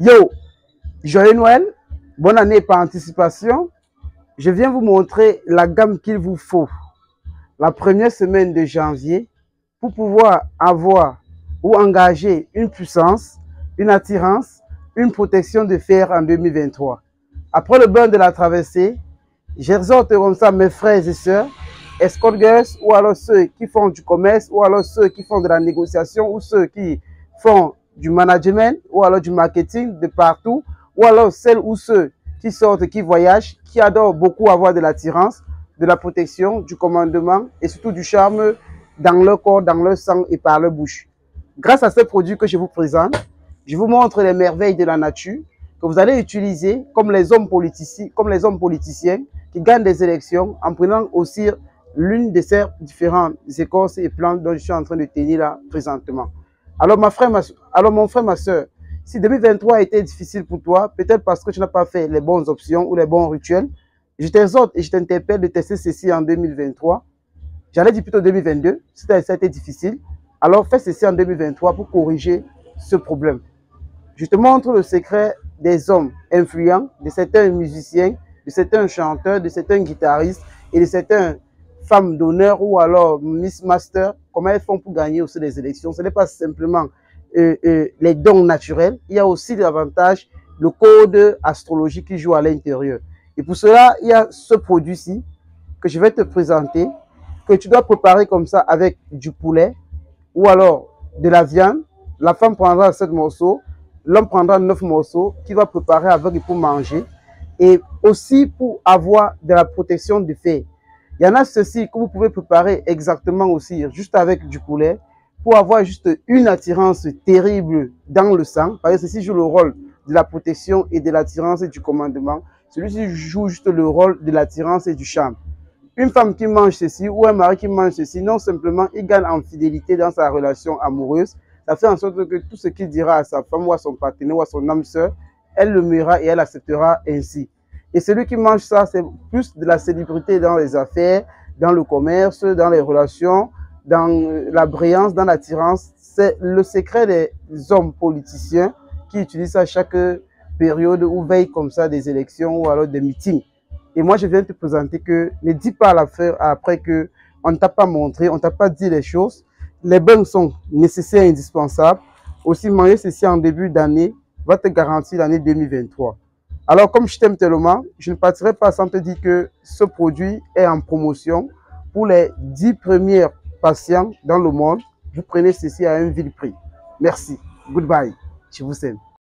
Yo, joyeux Noël, bonne année par anticipation. Je viens vous montrer la gamme qu'il vous faut la première semaine de janvier pour pouvoir avoir ou engager une puissance, une attirance, une protection de fer en 2023. Après le burn de la traversée, j'exhorte comme ça mes frères et sœurs, escort girls ou alors ceux qui font du commerce ou alors ceux qui font de la négociation ou ceux qui font du management ou alors du marketing de partout ou alors celles ou ceux qui sortent, qui voyagent, qui adorent beaucoup avoir de l'attirance, de la protection, du commandement et surtout du charme dans leur corps, dans leur sang et par leur bouche. Grâce à ces produits que je vous présente, je vous montre les merveilles de la nature que vous allez utiliser comme les hommes politiciens qui gagnent des élections en prenant aussi l'une de ces différentes écorces et plantes dont je suis en train de tenir là présentement. Alors, mon frère, ma soeur, si 2023 a été difficile pour toi, peut-être parce que tu n'as pas fait les bonnes options ou les bons rituels, je t'exhorte et je t'interpelle de tester ceci en 2023. J'allais dire plutôt 2022, si ça a été difficile. Alors, fais ceci en 2023 pour corriger ce problème. Je te montre le secret des hommes influents, de certains musiciens, de certains chanteurs, de certains guitaristes et de certaines femmes d'honneur ou alors Miss Master, comment elles font pour gagner aussi les élections. Ce n'est pas simplement les dons naturels, il y a aussi davantage le code astrologique qui joue à l'intérieur. Et pour cela, il y a ce produit-ci que je vais te présenter, que tu dois préparer comme ça avec du poulet ou alors de la viande. La femme prendra 7 morceaux, l'homme prendra 9 morceaux qu'il va préparer avec pour manger et aussi pour avoir de la protection du fer. Il y en a ceci que vous pouvez préparer exactement aussi, juste avec du poulet, pour avoir juste une attirance terrible dans le sang. Parce que ceci joue le rôle de la protection et de l'attirance et du commandement. Celui-ci joue juste le rôle de l'attirance et du charme. Une femme qui mange ceci ou un mari qui mange ceci, non simplement il gagne en fidélité dans sa relation amoureuse. Ça fait en sorte que tout ce qu'il dira à sa femme ou à son partenaire ou à son âme sœur, elle le mira et elle acceptera ainsi. Et celui qui mange ça, c'est plus de la célébrité dans les affaires, dans le commerce, dans les relations, dans la brillance, dans l'attirance. C'est le secret des hommes politiciens qui utilisent ça à chaque période ou veille comme ça des élections ou alors des meetings. Et moi, je viens te présenter que ne dis pas à l'affaire après que on ne t'a pas montré, on ne t'a pas dit les choses. Les bains sont nécessaires et indispensables. Aussi, manger ceci en début d'année va te garantir l'année 2023. Alors, comme je t'aime tellement, je ne partirai pas sans te dire que ce produit est en promotion pour les 10 premiers patients dans le monde. Vous prenez ceci à un vil prix. Merci. Goodbye. Je vous aime.